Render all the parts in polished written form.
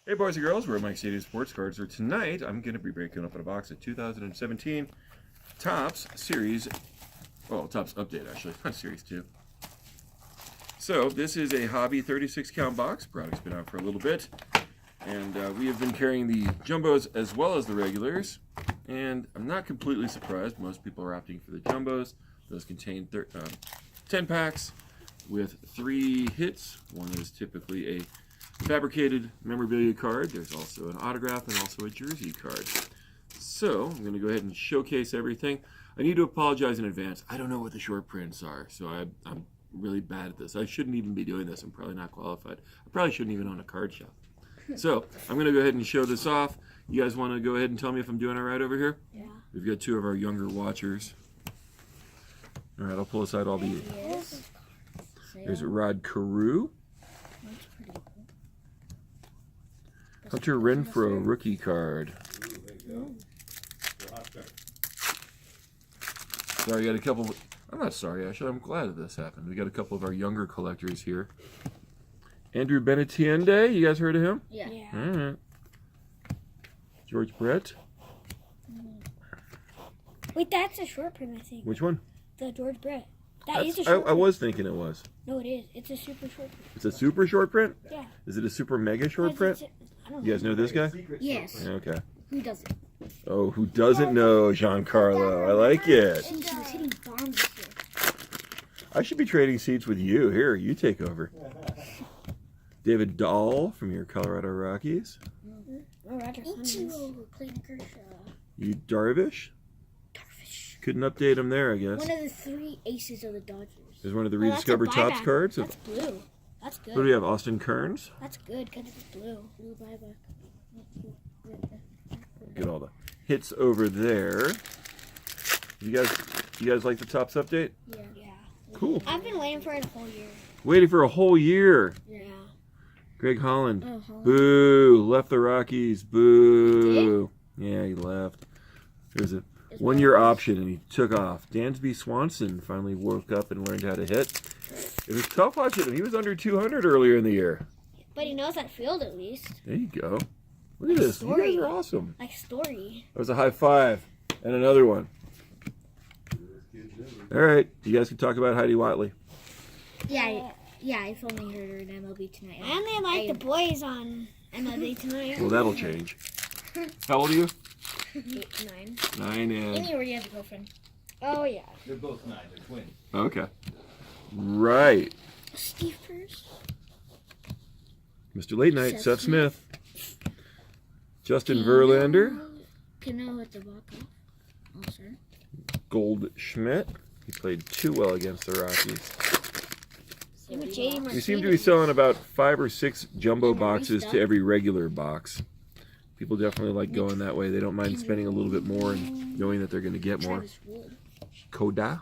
Hey boys and girls, we're at Mike Stadium Sports Cards, where tonight I'm going to be breaking open a box of 2017 Topps Series, well, Topps Update actually, not Series 2. So this is a hobby 36 count box. Product's been out for a little bit, and we have been carrying the jumbos as well as the regulars, and I'm not completely surprised. Most people are opting for the jumbos. Those contain 10 packs with 3 hits. One is typically a fabricated memorabilia card. There's also an autograph and also a jersey card. So I'm going to go ahead and showcase everything. I need to apologize in advance. I don't know what the short prints are, so I'm really bad at this. I shouldn't even be doing this. I'm probably not qualified. I probably shouldn't even own a card shop. So I'm going to go ahead and show this off. You guys want to go ahead and tell me if I'm doing all right over here? Yeah. We've got 2 of our younger watchers. All right, I'll pull aside all the... There's Rod Carew. Hunter Renfroe rookie card. Sorry, I got a couple. I'm not sorry, actually. I'm glad that this happened. We got a couple of our younger collectors here. Andrew Benetiende, you guys heard of him? Yeah. All right. George Brett. Wait, that's a short print, I think. Which one? The George Brett. That is a short print. I was thinking it was. No, it is. It's a super short print. It's a super short print? Yeah. Is it a super mega short print? I don't know. You guys know this guy? Yes. Okay. Who doesn't? Oh, who doesn't know Giancarlo? I like it. He was hitting bombs this year. I should be trading seats with you. Here, you take over. David Dahl from your Colorado Rockies. Oh, Roger Clemens. Clayton Kershaw. You Darvish? Darvish. Couldn't update him there, I guess. One of the 3 aces of the Dodgers. There's one of the Oh, that's a rediscovered Topps buyback. cards. That's blue. That's good. What do we have? Austin Kearns. That's good because it's blue. Blue buyback. Get all the hits over there. You guys like the Topps update? Yeah. Yeah. Cool. I've been waiting for it a whole year. Waiting for a whole year. Yeah. Greg Holland. Oh, Holland. Boo. Left the Rockies. Boo. Yeah, he left. There's a 1-year option and he took off. Dansby Swanson finally woke up and learned how to hit. It was tough watching him. He was under 200 earlier in the year. But he knows that field at least. There you go. Look at this. You guys are awesome. Like Story. That was a high five. And another one. All right. You guys can talk about Heidi Watley. Yeah, I've only heard her in MLB Tonight. I only like the boys on MLB Tonight. Well, that'll change. How old are you? 8, 9. 9 and... Amy already has a girlfriend. Oh, yeah. They're both 9. They're twins. Okay. Right. Steve Purse. Mr. Late Night, Seth Smith. Justin Pino. Verlander. Pino at the walk-off. Oh, sir. Goldschmidt. He played too well against the Rockies. We seem to be selling about 5 or 6 jumbo boxes to every regular box. People definitely like going that way. They don't mind spending a little bit more and knowing that they're going to get more. Koda?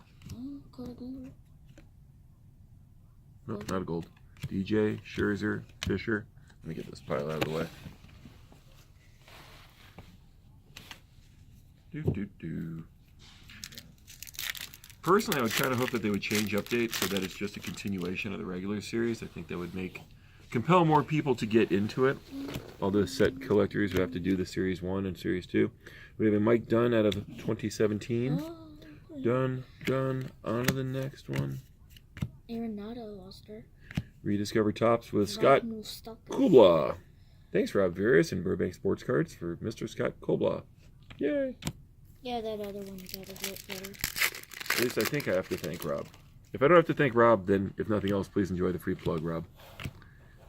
No, not a gold. DJ, Scherzer, Fisher. Let me get this pile out of the way. Personally, I would kind of hope that they would change update so that it's just a continuation of the regular series. I think that would compel more people to get into it. All those set collectors who have to do the Series 1 and Series 2. We have a Mike Dunn out of 2017. Done. On to the next one. Arenado lost her. Rediscover Topps with Scott Kubla. Thanks, Rob Veras and Burbank Sports Cards for Mr. Scott Kubla. Yay. Yeah, that other one is out of it better. At least I think I have to thank Rob. If I don't have to thank Rob, then if nothing else, please enjoy the free plug, Rob.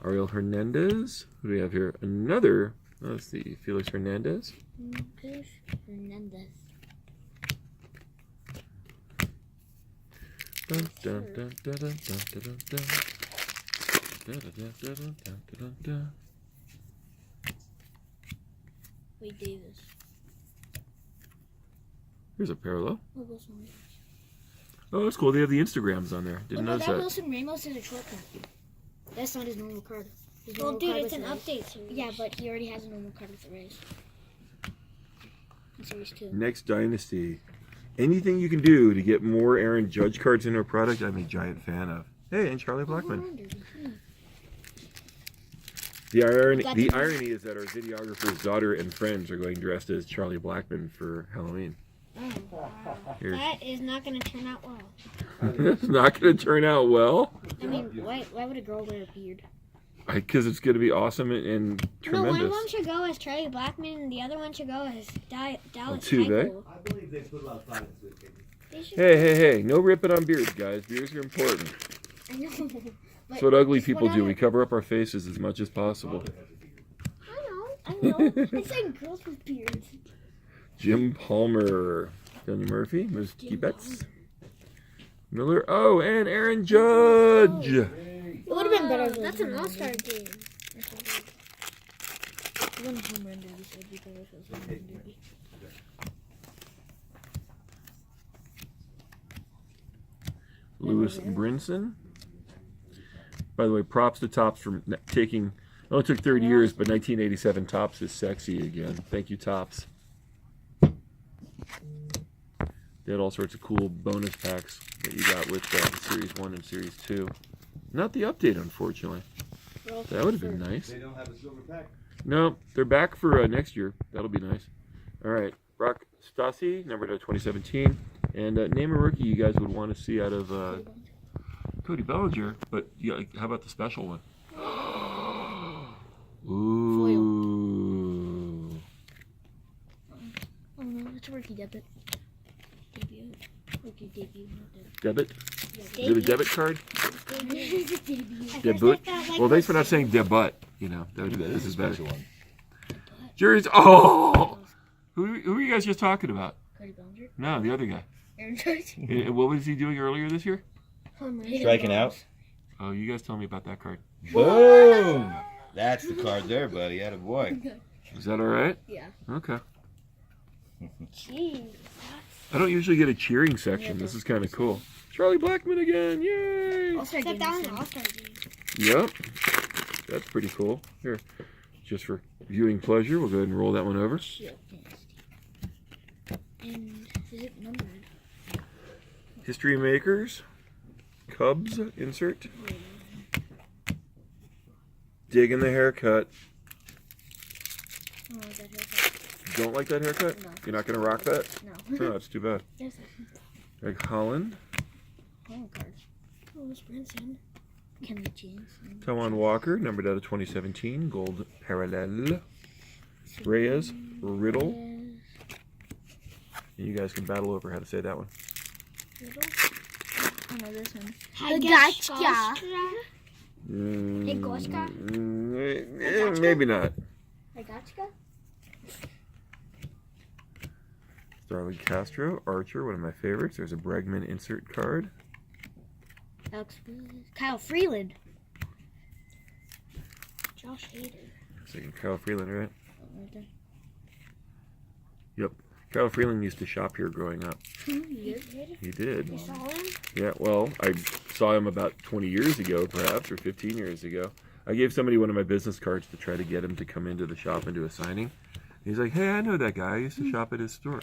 Ariel Hernandez. Who do we have here? Another. Let's see. Felix Hernandez. Hernandez. Wade Davis. Here's a parallel. Oh, Wilson Ramos. Oh, that's cool. They have the Instagrams on there. Didn't notice that. Wilson Ramos is a short print. That's not his normal card. Well, dude, it's an update series. Yeah, but he already has a normal card with the Rays. In Series 2. Next Dynasty. Anything you can do to get more Aaron Judge cards in our product, I'm a giant fan of. Hey, and Charlie Blackmon. The irony is that our videographer's daughter and friends are going dressed as Charlie Blackman for Halloween. Oh, wow. That is not going to turn out well. It's not going to turn out well? I mean, why would a girl wear a beard? Because it's going to be awesome and tremendous. No, one of them should go as Charlie Blackman, and the other one should go as Dallas two, eh? Michael. I believe they put a lot of thought into it, baby. Hey. No ripping on beards, guys. Beards are important. I know. That's what ugly people do. We cover up our faces as much as possible. I know. I said girls with beards. Jim Palmer. Johnny Murphy. Mookie Betts. Miller. Oh, and Aaron Judge. It would have been better. That's an all-star game. Lewis Brinson. By the way, props to Topps for taking. It only took 30 years, but 1987 Topps is sexy again. Thank you, Topps. They had all sorts of cool bonus packs that you got with Series 1 and Series 2. Not the update, unfortunately. That would have been nice. They don't have a silver pack. No, they're back for next year. That'll be nice. All right, Brock Stassi, number 2017. And name a rookie you guys would want to see out of Cody Bellinger. But yeah, how about the special one? Ooh. Oh no, it's a rookie debut. Rookie debut, not Debit? Yeah, Is it a debit card? debut. Debut? Well, thanks for not saying debut. You know, this is better. Jerry's. Oh! Who are you guys just talking about? Cody Bellinger? No, the other guy. Aaron Judge? What was he doing earlier this year? Striking out. Oh, you guys tell me about that card. Boom! That's the card there, buddy. Atta boy. Is that all right? Yeah. Okay. Jeez. I don't usually get a cheering section. This is kind of cool. Charlie Blackman again! Yay! All-star game. All-star game. Yep. That's pretty cool. Here, just for viewing pleasure, we'll go ahead and roll that one over. And is it numbered? History Makers. Cubs insert. Digging the haircut. Oh, that haircut. Don't like that haircut? No. You're not going to rock that? No. Oh, that's too bad. Yes. Greg Holland. Oh, cards. Oh, it's Brinson. Kenny James. Tawan Walker, numbered out of 2017. Gold parallel. Reyes. Riddle. And you guys can battle over how to say that one. Riddle? I know this one. Hagashka. Maybe not. Hagashka? Starling Castro, Archer, one of my favorites. There's a Bregman insert card. Alex Kyle Freeland. Josh Hader. Second Kyle Freeland, right? Right there. Yep. Kyle Freeland used to shop here growing up. You He did. saw him? Yeah, well, I saw him about 20 years ago, perhaps, or 15 years ago. I gave somebody one of my business cards to try to get him to come into the shop and do a signing. He's like, hey, I know that guy. I used to shop at his store.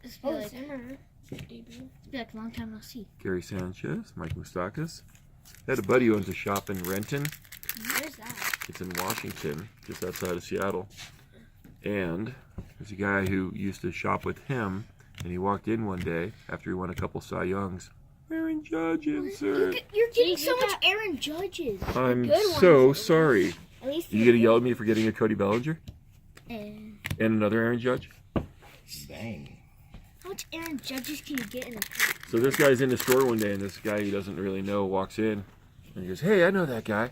It's be like a long time no see. Gary Sanchez, Mike Moustakas. I had a buddy who owns a shop in Renton. Where's that? It's in Washington, just outside of Seattle. And there's a guy who used to shop with him, and he walked in one day after he won a couple Cy Youngs. Aaron Judge insert. You're getting so much Aaron Judges. I'm so sorry. At least You gonna yell at me for getting a Cody Bellinger? And And another Aaron Judge? Dang. how much Aaron Judges can you get in a pack? So this guy's in the store one day, and this guy he doesn't really know walks in, and he goes, "Hey, I know that guy."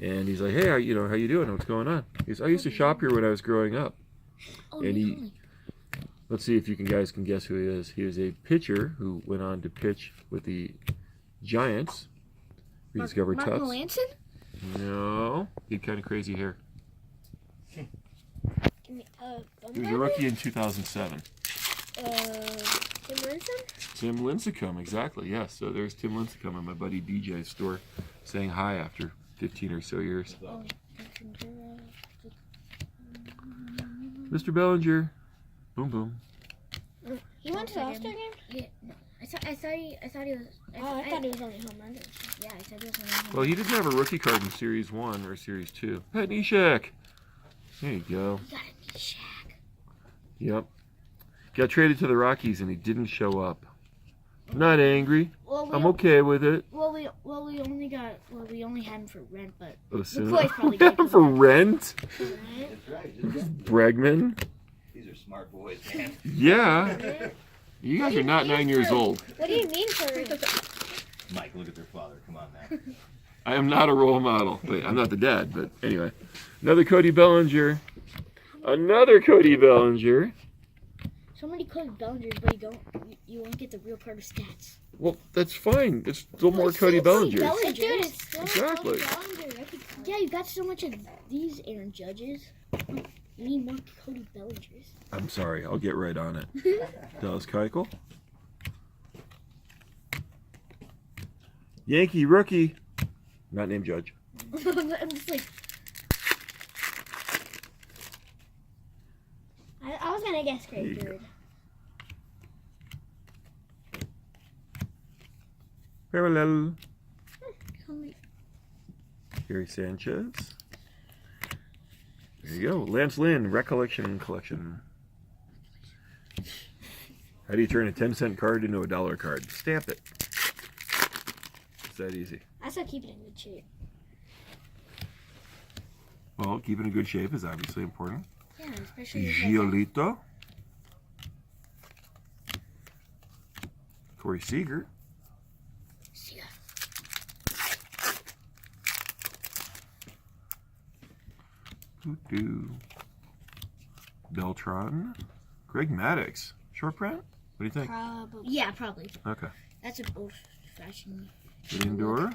And he's like, "Hey, how you doing? What's going on?" He goes, "I used to shop here when I was growing up." Oh, And he, let's see if you guys can guess who he is. He was a pitcher who went on to pitch with the Giants. Rediscovered Mark Tufts. Melanson? No, he had kind of crazy hair. Give me, He was a rookie in 2007. Tim Lincecum? Tim Lincecum, exactly, yes. So there's Tim Lincecum at my buddy DJ's store saying hi after 15 or so years. Oh, Mr. Bellinger. Boom, boom. he went to the All-Star game? Yeah. No. I thought he was. I thought he was only home runs. Yeah, I thought he was only home Well, he didn't have a rookie card in Series 1 or Series 2. Pat Neshek. There you go. You got a Shaq. Yep. Got traded to the Rockies and he didn't show up. I'm not angry. Well, I'm okay with it. we only had him for rent, but Oh, so boys probably we have get him for rent? That's right. Bregman? These are smart boys, man. Yeah. You guys are not 9 years old. What do you mean for? Mike, look at their father. Come on now. I am not a role model. Wait, I'm not the dad, but anyway. Another Cody Bellinger. Another Cody Bellinger. so many Cody Bellingers, but you won't get the real card of stats. Well, that's fine. It's still more It's Cody still Cody Bellingers. Bellinger. Dude, it's still Exactly. Yeah, you got so much of these Aaron Judges. You need more Cody Bellingers. I'm sorry. I'll get right on it. Dallas Keuchel. Yankee rookie. Not named Judge. I'm just like, I was gonna guess There you Great go. Bird. Parallel. Gary Sanchez. There you go. Lance Lynn, Recollection Collection. How do you turn a 10-cent card into a $1 card? Stamp it. It's that easy. I still keep it in good shape. Well, keeping in good shape is obviously important. yeah, especially Giolito. Corey Seager. Doo-doo. Beltran. Greg Maddux. Short print? What do you think? probably. Yeah, probably. Okay. That's an old-fashioned. Lindor.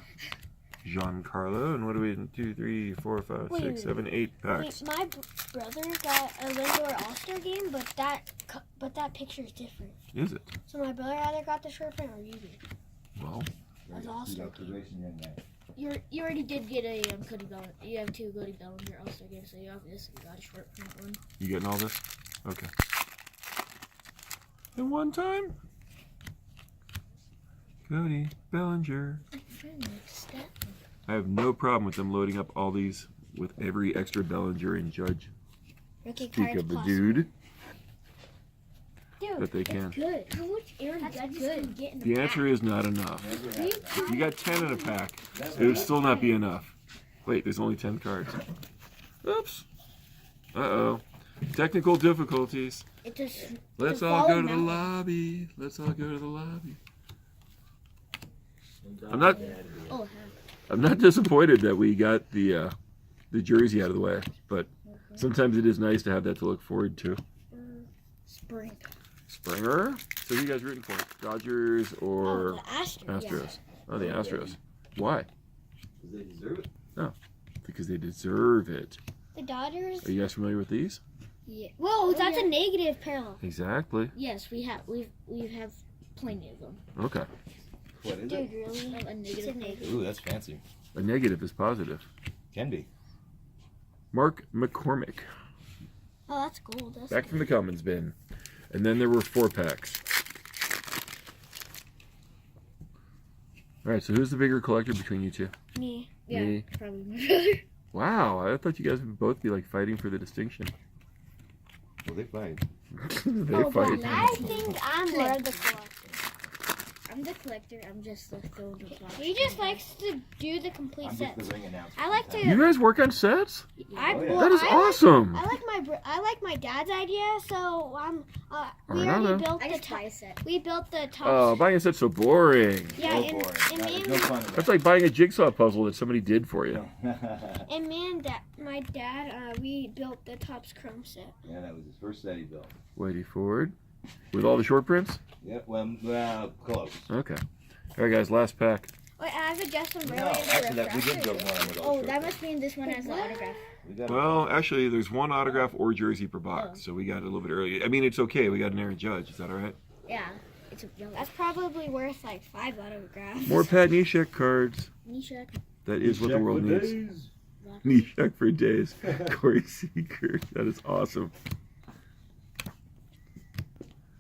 Giancarlo. And what do we 2, 3, 4, 5, Wait, 6, 7, 8 packs? Wait, my brother got a Lindor All-Star game, but that picture is different. Is it? So my brother either got the short print or you did. Well, That's awesome. You already did get a Cody Bellinger. You have 2 Cody Bellinger All-Star games, so you obviously got a short print one. you getting all this? Okay. In one time? Cody Bellinger. I'm trying to make stat. I have no problem with them loading up all these with every extra Bellinger and Judge. Rookie Speak cards of the plus. dude Dude, that they can. Good. How much Aaron that's Judge good. can you get in The a answer is not enough. If you got 10 in a pack, it would still not be enough. Wait, there's only 10 cards. Oops. Uh-oh. Technical difficulties. It just. Let's a all go to the fallen lobby. Let's all go to the lobby. I'm not disappointed that we got the jersey out of the way, but sometimes it is nice to have that to look forward to. Spring. Springer. So who you guys rooting for? Dodgers or Astros. Astros? Oh, the Astros. Why? Because they deserve it. Because they deserve it. The Dodgers. Are you guys familiar with these? Yeah. Whoa, that's a negative parallel. Exactly. Yes, we have. We have plenty of them. Okay. What is Dude, it? really? A negative. Ooh, that's fancy. A negative is positive. Can be. Mark McCormick. Oh, that's gold. That's Back from the Commons bin. And then there were 4 packs. All right, so who's the bigger collector between you two? me. Yeah, Me. probably my brother. Wow, I thought you guys would both be like fighting for the distinction. Well, they fight. They Oh, but fight. I think I'm more of the collector. I'm the collector. I'm just the throw the box. He just likes to do the complete I'm sets. just the ring announcer. I like to. You guys work on sets? I, Oh, yeah. well, That is I awesome. Like, I like my dad's idea, so we Alright, I'll already know. built I the just buy top. a set. We built the top. Oh, buying a set's so boring. yeah, Go and, for it. and No, me there's and no fun in That's like buying a jigsaw puzzle that somebody did for you. that. and me and my dad, we built the Topps Chrome set. Yeah, that was his first set he built. Whitey Ford. With all the short prints? Yep, well, close. Okay. All right, guys, last pack. Wait, I have a Justin No, Verlander actually, that, we did refractor. build one with all Oh, short that print. must mean this one has the autograph. We got Well, actually, there's 1 autograph or jersey per box, so we got it a little bit early. I mean, it's okay. We got an Aaron Judge. Is that all right? Yeah, it's a yellow. That's probably worth like 5 autographs. More Pat Neshek cards. Nisha. That is what the world needs. Neshek for days. Corey Seager. That is awesome.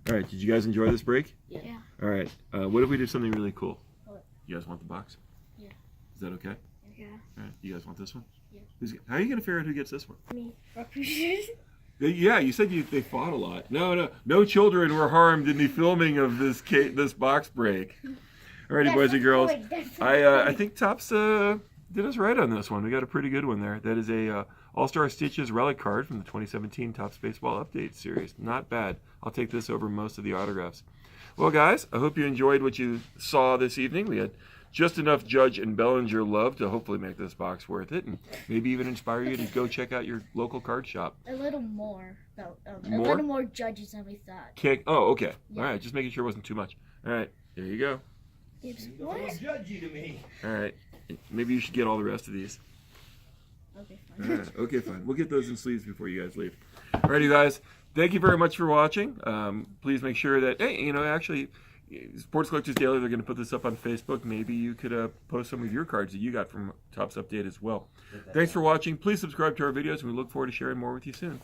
All right, did you guys enjoy this break? Yeah. All right, what if we did something really cool? What? You guys want the box? Yeah. Is that okay? Yeah. All right, you guys want this one? Yeah. How are you going to figure out who gets this one? Me. Rock, paper, scissors. Yeah, you said they fought a lot. No children were harmed in the filming of this box break. Alrighty, boys and girls. I think Topps did us right on this one. We got a pretty good one there. That is a All-Star Stitches relic card from the 2017 Topps Baseball Update Series. Not bad. I'll take this over most of the autographs. Well, guys, I hope you enjoyed what you saw this evening. We had just enough Judge and Bellinger love to hopefully make this box worth it, and maybe even inspire you to go check out your local card shop. A little more, though. A More? little more judges than we thought. Oh, okay. Yeah. All right, just making sure it wasn't too much. All right, there you go. What? judgy to me. All right, maybe you should get all the rest of these. Okay, All fine. right, okay, fine. We'll get those in sleeves before you guys leave. Alrighty, guys. Thank you very much for watching. Please make sure that, hey, actually, Sports Collectors Daily, they're going to put this up on Facebook. Maybe you could post some of your cards that you got from Topps Update as well. Thanks for watching. Please subscribe to our videos, and we look forward to sharing more with you soon.